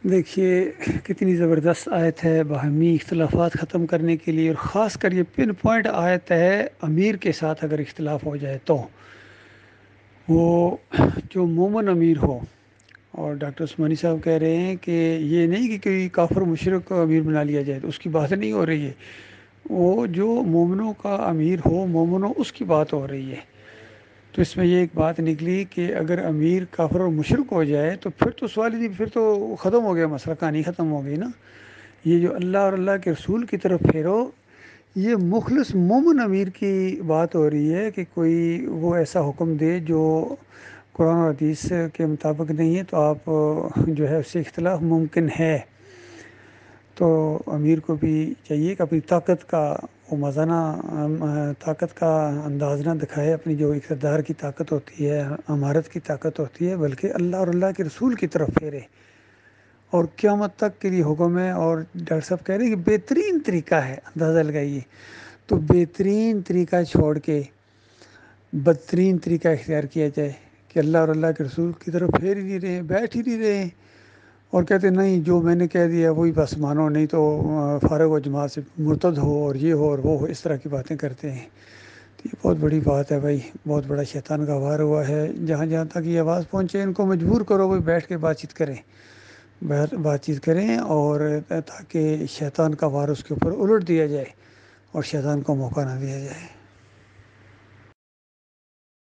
دیکھیے کتنی زبردست آیت ہے باہمی اختلافات ختم کرنے کے لیے، اور خاص کر یہ پن پوائنٹ آیت ہے امیر کے ساتھ اگر اختلاف ہو جائے تو وہ جو مومن امیر ہو. اور ڈاکٹر عثمانی صاحب کہہ رہے ہیں کہ یہ نہیں کہ کوئی کافر مشرک کو امیر بنا لیا جائے، تو اس کی بات نہیں ہو رہی ہے. وہ جو مومنوں کا امیر ہو، مومنوں اس کی بات ہو رہی ہے. تو اس میں یہ ایک بات نکلی کہ اگر امیر کافر اور مشرک ہو جائے تو پھر تو سوال ہی نہیں، پھر تو ختم ہو گیا مسئلہ، کہانی ختم ہو گئی نا. یہ جو اللہ اور اللہ کے رسول کی طرف پھیرو، یہ مخلص مومن امیر کی بات ہو رہی ہے کہ کوئی وہ ایسا حکم دے جو قرآن و حدیث کے مطابق نہیں ہے، تو آپ جو ہے اس سے اختلاف ممکن ہے. تو امیر کو بھی چاہیے کہ اپنی طاقت کا وہ طاقت کا انداز نہ دکھائے، اپنی جو اقتدار کی طاقت ہوتی ہے، امارت کی طاقت ہوتی ہے، بلکہ اللہ اور اللہ کے رسول کی طرف پھیرے. اور قیامت تک کے لیے حکم ہے. اور ڈاکٹر صاحب کہہ رہے ہیں کہ بہترین طریقہ ہے، اندازہ لگائیے. تو بہترین طریقہ چھوڑ کے بدترین طریقہ اختیار کیا جائے کہ اللہ اور اللہ کے رسول کی طرف پھیر ہی نہیں رہے، بیٹھ ہی نہیں رہے، اور کہتے ہیں نہیں جو میں نے کہہ دیا وہی بس مانو، نہیں تو فارغ و جماعت سے مرتد ہو اور یہ ہو اور وہ ہو، اس طرح کی باتیں کرتے ہیں. تو یہ بہت بڑی بات ہے بھائی، بہت بڑا شیطان کا وار ہوا ہے. جہاں جہاں تک یہ آواز پہنچے ان کو مجبور کرو وہ بیٹھ کے بات چیت کریں اور تاکہ شیطان کا وار اس کے اوپر الٹ دیا جائے اور شیطان کو موقع نہ دیا جائے.